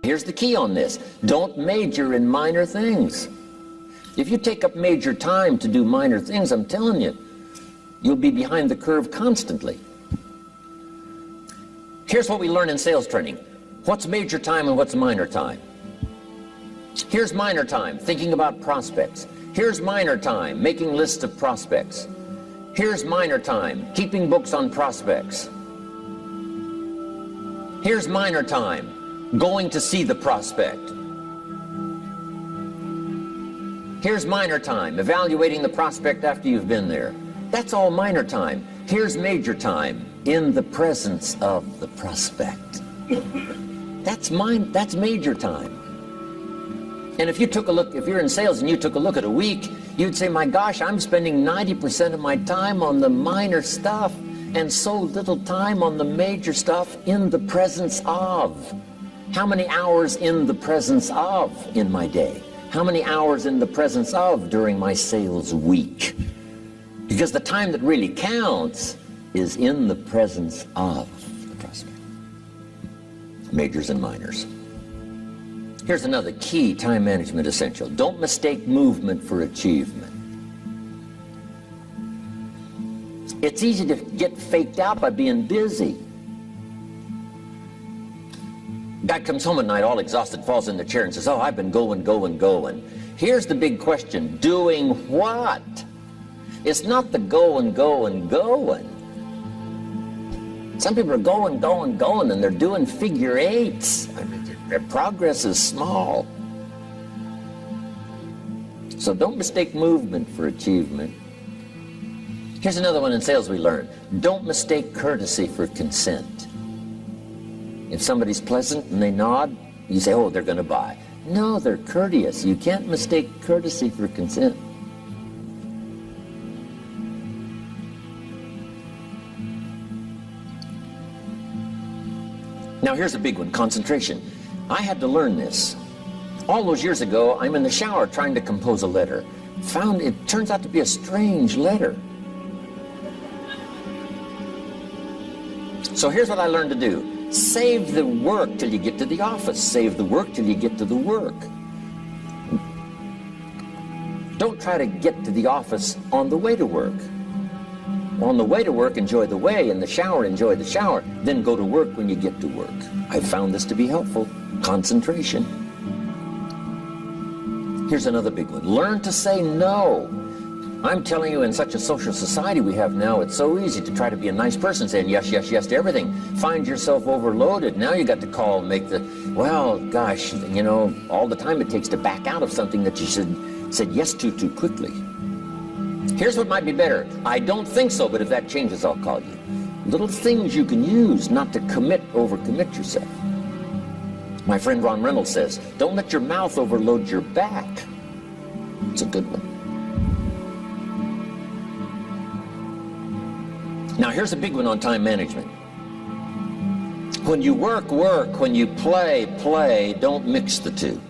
Here's the key on this. Don't major in minor things. If you take up major time to do minor things, I'm telling you, you'll be behind the curve constantly. Here's what we learn in sales training. What's major time and what's minor time? Here's minor time, thinking about prospects. Here's minor time, making lists of prospects. Here's minor time, keeping books on prospects. Here's minor time, going to see the prospect. Here's minor time, evaluating the prospect after you've been there. That's all minor time. Here's major time, in the presence of the prospect. That's major time. And if you took a look, if you're in sales and you took a look at a week, you'd say, my gosh, I'm spending 90% of my time on the minor stuff and so little time on the major stuff in the presence of. How many hours in the presence of in my day? How many hours in the presence of during my sales week? Because the time that really counts is in the presence of the prospect. Majors and minors. Here's another key time management essential. Don't mistake movement for achievement. It's easy to get faked out by being busy. Guy comes home at night all exhausted, falls in the chair and says, oh, I've been going. Here's the big question. Doing what? It's not the going. Some people are going, and they're doing figure eights. I mean, their progress is small. So don't mistake movement for achievement. Here's another one in sales we learned. Don't mistake courtesy for consent. If somebody's pleasant and they nod, you say, oh, they're going to buy. No, they're courteous. You can't mistake courtesy for consent. Now here's a big one, concentration. I had to learn this. All those years ago, I'm in the shower trying to compose a letter. Found it turns out to be a strange letter. So here's what I learned to do. Save the work till you get to the office. Save the work till you get to the work. Don't try to get to the office on the way to work. On the way to work, enjoy the way. In the shower, enjoy the shower. Then go to work when you get to work. I found this to be helpful. Concentration. Here's another big one. Learn to say no. I'm telling you, in such a social society we have now, it's so easy to try to be a nice person, saying yes to everything. Find yourself overloaded. Now you got to call and make the, well, gosh, you know, all the time it takes to back out of something that you said yes to too quickly. Here's what might be better. I don't think so, but if that changes, I'll call you. Little things you can use not to overcommit yourself. My friend Ron Reynolds says, don't let your mouth overload your back. It's a good one. Now here's a big one on time management. When you work, when you play, don't mix the two.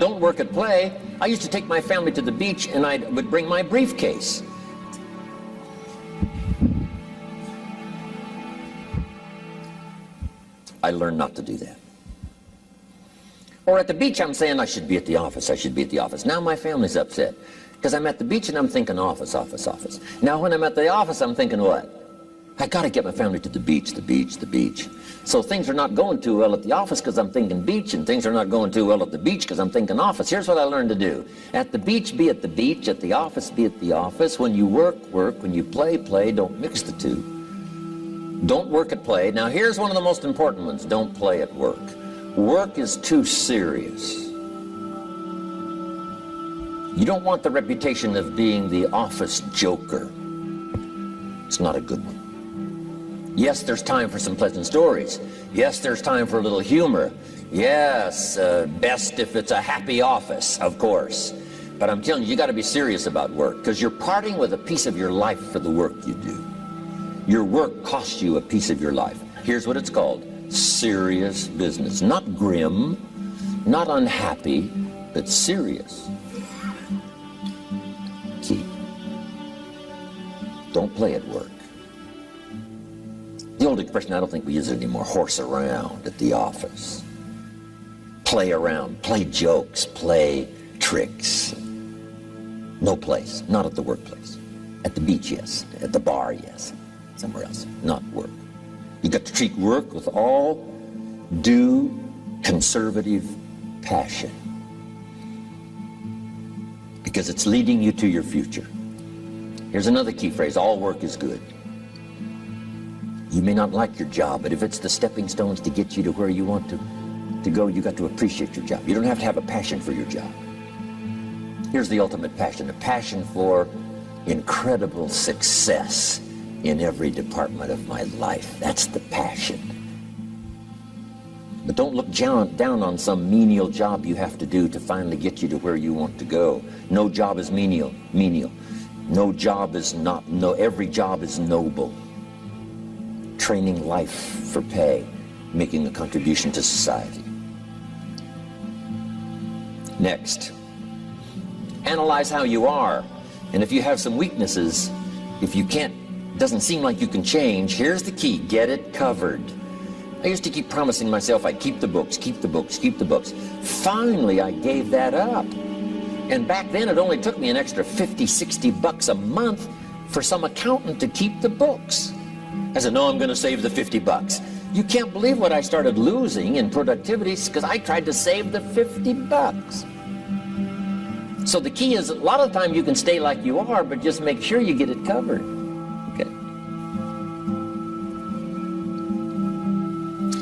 Don't work at play. I used to take my family to the beach and I would bring my briefcase. I learned not to do that. Or at the beach, I'm saying I should be at the office. Now my family's upset because I'm at the beach and I'm thinking office. Now when I'm at the office, I'm thinking what? I got to get my family to the beach. So things are not going too well at the office because I'm thinking beach, and things are not going too well at the beach because I'm thinking office. Here's what I learned to do. At the beach, be at the beach. At the office, be at the office. When you work. When you play. Don't mix the two. Don't work at play. Now here's one of the most important ones. Don't play at work. Work is too serious. You don't want the reputation of being the office joker. It's not a good one. Yes, there's time for some pleasant stories. Yes, there's time for a little humor. Yes, best if it's a happy office, of course. But I'm telling you, you got to be serious about work because you're parting with a piece of your life for the work you do. Your work costs you a piece of your life. Here's what it's called. Serious business. Not grim, not unhappy, but serious. Key. Don't play at work. The The old expression, I don't think we use it anymore, horse around at the office. Play around, play jokes, play tricks. No place, not at the workplace. At the beach, yes. At the bar, yes. Somewhere else, not work. You got to treat work with all due conservative passion, because it's leading you to your future. Here's another key phrase: all work is good. You may not like your job, but if it's the stepping stones to get you to where you want to go, you got to appreciate your job. You don't have to have a passion for your job. Here's the ultimate passion: a passion for incredible success in every department of my life. That's the passion. But don't look down on some menial job you have to do to finally get you to where you want to go. No job is menial. No job is not, no, every job is noble. Training life for pay, making a contribution to society. Next, analyze how you are. And if you have some weaknesses, if you can't, doesn't seem like you can change, here's the key: get it covered. I used to keep promising myself I'd keep the books, keep the books, keep the books. Finally, I gave that up. And back then, it only took me an extra 50, 60 bucks a month for some accountant to keep the books. I said, no, I'm going to save the 50 bucks. You can't believe what I started losing in productivity because I tried to save the 50 bucks. So the key is, a lot of the time you can stay like you are, but just make sure you get it covered. Okay.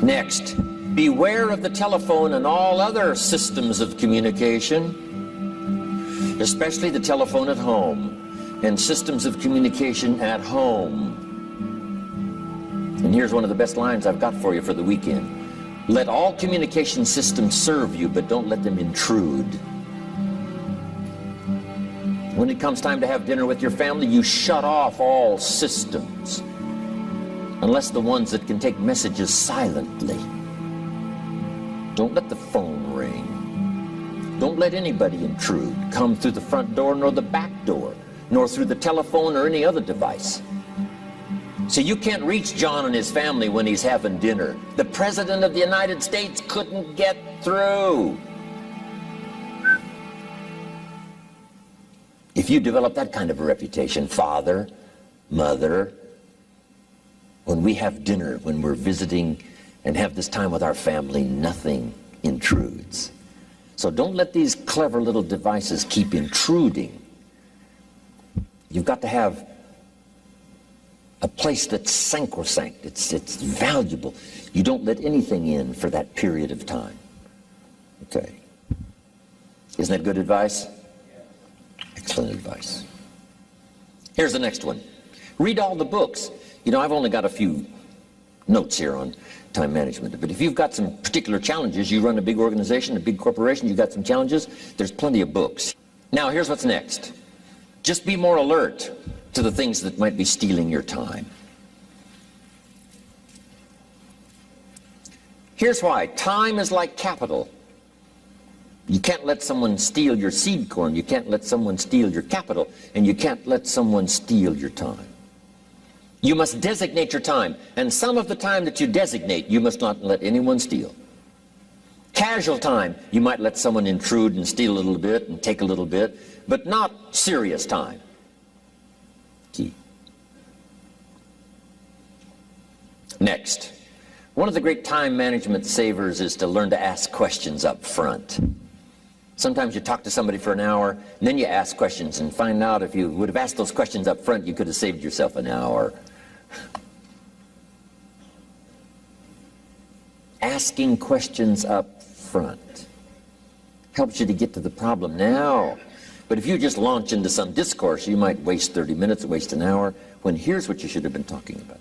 Next, beware of the telephone and all other systems of communication, especially the telephone at home and systems of communication at home. And here's one of the best lines I've got for you for the weekend: let all communication systems serve you, but don't let them intrude. When it comes time to have dinner with your family, you shut off all systems, unless the ones that can take messages silently. Don't let the phone ring. Don't let anybody intrude, come through the front door nor the back door, nor through the telephone or any other device. So you can't reach John and his family when he's having dinner. The President of the United States couldn't get through. If you develop that kind of a reputation, father, mother, when we have dinner, when we're visiting and have this time with our family, nothing intrudes. So don't let these clever little devices keep intruding. You've got to have a place that's sacrosanct, it's valuable. You don't let anything in for that period of time. Okay. Isn't that good advice? Excellent advice. Here's the next one. Read all the books. You know, I've only got a few notes here on time management, but if you've got some particular challenges, you run a big organization, a big corporation, you've got some challenges, there's plenty of books. Now, here's what's next. Just be more alert to the things that might be stealing your time. Here's why. Time is like capital. You can't let someone steal your seed corn. You can't let someone steal your capital. And you can't let someone steal your time. You must designate your time. And some of the time that you designate, you must not let anyone steal. Casual time, you might let someone intrude and steal a little bit and take a little bit, but not serious time. Key. Next, one of the great time management savers is to learn to ask questions up front. Sometimes you talk to somebody for an hour, and then you ask questions and find out if you would have asked those questions up front, you could have saved yourself an hour. Asking questions up front helps you to get to the problem now. But if you just launch into some discourse, you might waste 30 minutes, waste an hour, when here's what you should have been talking about.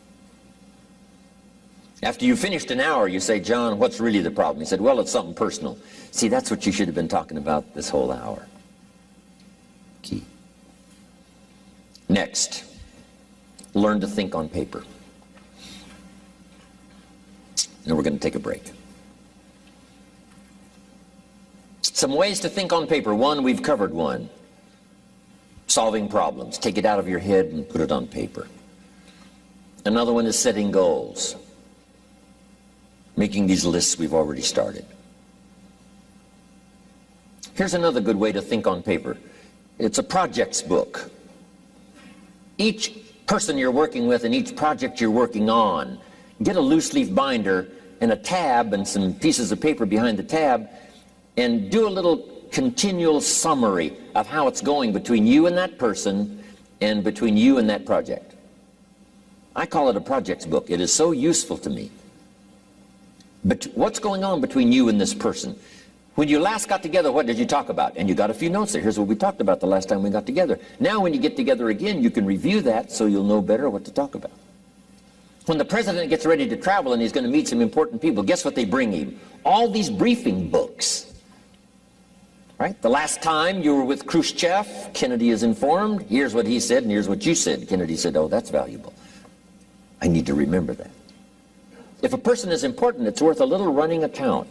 After you finished an hour, you say, John, what's really the problem? He said, well, it's something personal. See, that's what you should have been talking about this whole hour. Key. Next, learn to think on paper. Now we're going to take a break. Some ways to think on paper. One, we've covered one. Solving problems. Take it out of your head and put it on paper. Another one is setting goals. making these lists we've already started. Here's another good way to think on paper. It's a projects book. Each person you're working with and each project you're working on, get a loose leaf binder and a tab and some pieces of paper behind the tab, and do a little continual summary of how it's going between you and that person and between you and that project. I call it a projects book. It is so useful to me. But what's going on between you and this person? When you last got together, what did you talk about? And you got a few notes there. Here's what we talked about the last time we got together. Now when you get together again, you can review that so you'll know better what to talk about. When the president gets ready to travel and he's going to meet some important people, guess what they bring him? All these briefing books. Right? The last time you were with Khrushchev, Kennedy is informed. Here's what he said and here's what you said. Kennedy said, oh, that's valuable. I need to remember that. If a person is important, it's worth a little running account.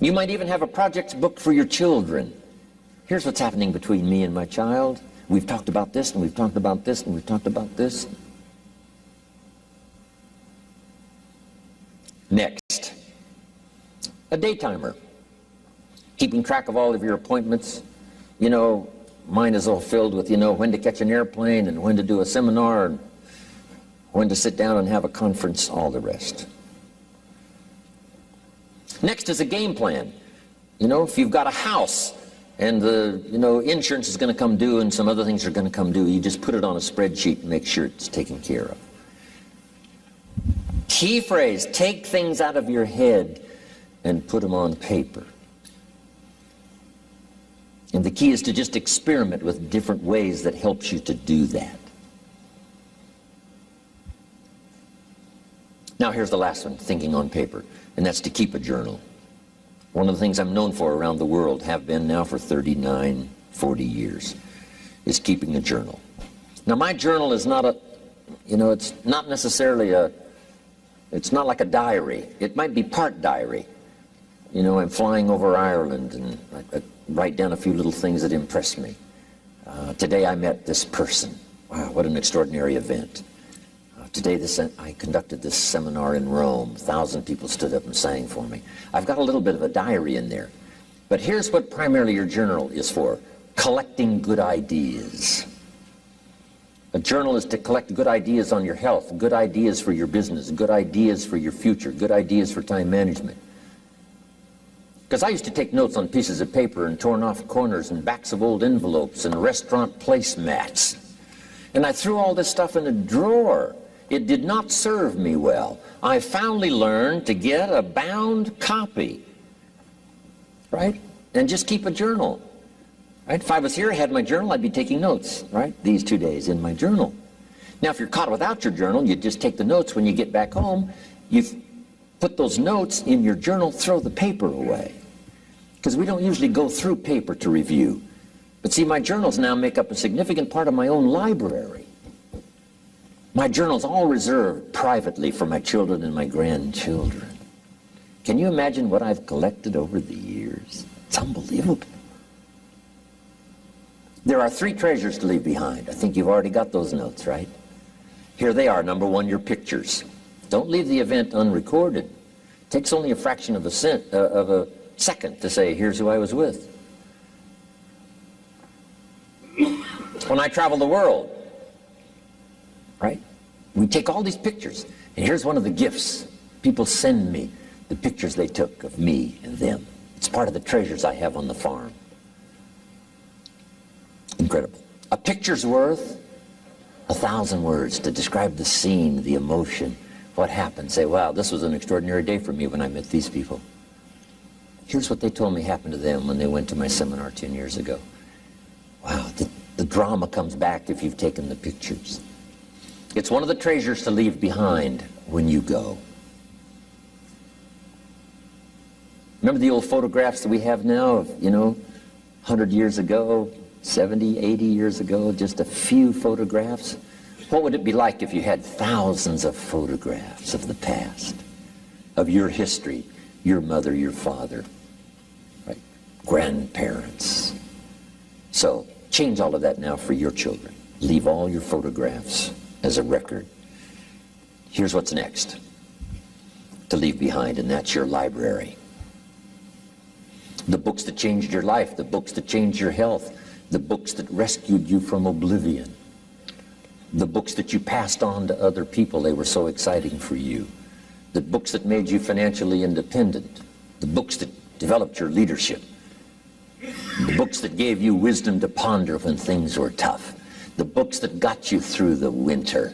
You might even have a projects book for your children. Here's what's happening between me and my child. We've talked about this, and we've talked about this, and we've talked about this. Next, a day timer. Keeping track of all of your appointments. You know, mine is all filled with, when to catch an airplane, and when to do a seminar, and when to sit down and have a conference, all the rest. Next is a game plan. If you've got a house and the insurance is going to come due and some other things are going to come due, you just put it on a spreadsheet and make sure it's taken care of. Key phrase, take things out of your head and put them on paper. And the key is to just experiment with different ways that helps you to do that. Now here's the last one, thinking on paper, and that's to keep a journal. One of the things I'm known for around the world, have been now for 39, 40 years, is keeping a journal. Now my journal is not it's not necessarily it's not like a diary. It might be part diary. I'm flying over Ireland and I write down a few little things that impress me. Today I met this person. Wow, what an extraordinary event. Today I conducted this seminar in Rome. 1,000 people stood up and sang for me. I've got a little bit of a diary in there. But here's what primarily your journal is for. Collecting good ideas. A journal is to collect good ideas on your health, good ideas for your business, good ideas for your future, good ideas for time management. Because I used to take notes on pieces of paper and torn off corners and backs of old envelopes and restaurant placemats. And I threw all this stuff in a drawer. It did not serve me well. I finally learned to get a bound copy, right? And just keep a journal, right? If I was here, I had my journal, I'd be taking notes, right? These 2 days in my journal. Now, if you're caught without your journal, you just take the notes when you get back home. You put those notes in your journal, throw the paper away. Because we don't usually go through paper to review. But see, my journals now make up a significant part of my own library. My journal's all reserved privately for my children and my grandchildren. Can you imagine what I've collected over the years? It's unbelievable. There are 3 treasures to leave behind. I think you've already got those notes, right? Here they are. Number 1, your pictures. Don't leave the event unrecorded. It takes only a fraction of a second to say, here's who I was with. When I travel the world, right? We take all these pictures, and here's one of the gifts. People send me the pictures they took of me and them. It's part of the treasures I have on the farm. Incredible. A picture's worth 1,000 words to describe the scene, the emotion, what happened. Say, wow, this was an extraordinary day for me when I met these people. Here's what they told me happened to them when they went to my seminar 10 years ago. Wow, the drama comes back if you've taken the pictures. It's one of the treasures to leave behind when you go. Remember the old photographs that we have now of, 100 years ago, 70, 80 years ago, just a few photographs? What would it be like if you had thousands of photographs of the past, of your history, your mother, your father, right? Grandparents. So change all of that now for your children. Leave all your photographs as a record. Here's what's next. to leave behind, and that's your library. The books that changed your life, the books that changed your health, the books that rescued you from oblivion, the books that you passed on to other people, they were so exciting for you, the books that made you financially independent, the books that developed your leadership, the books that gave you wisdom to ponder when things were tough, the books that got you through the winter,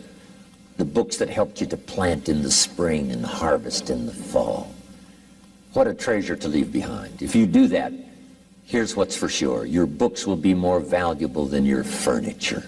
the books that helped you to plant in the spring and harvest in the fall. What a treasure to leave behind. If you do that, here's what's for sure. Your books will be more valuable than your furniture.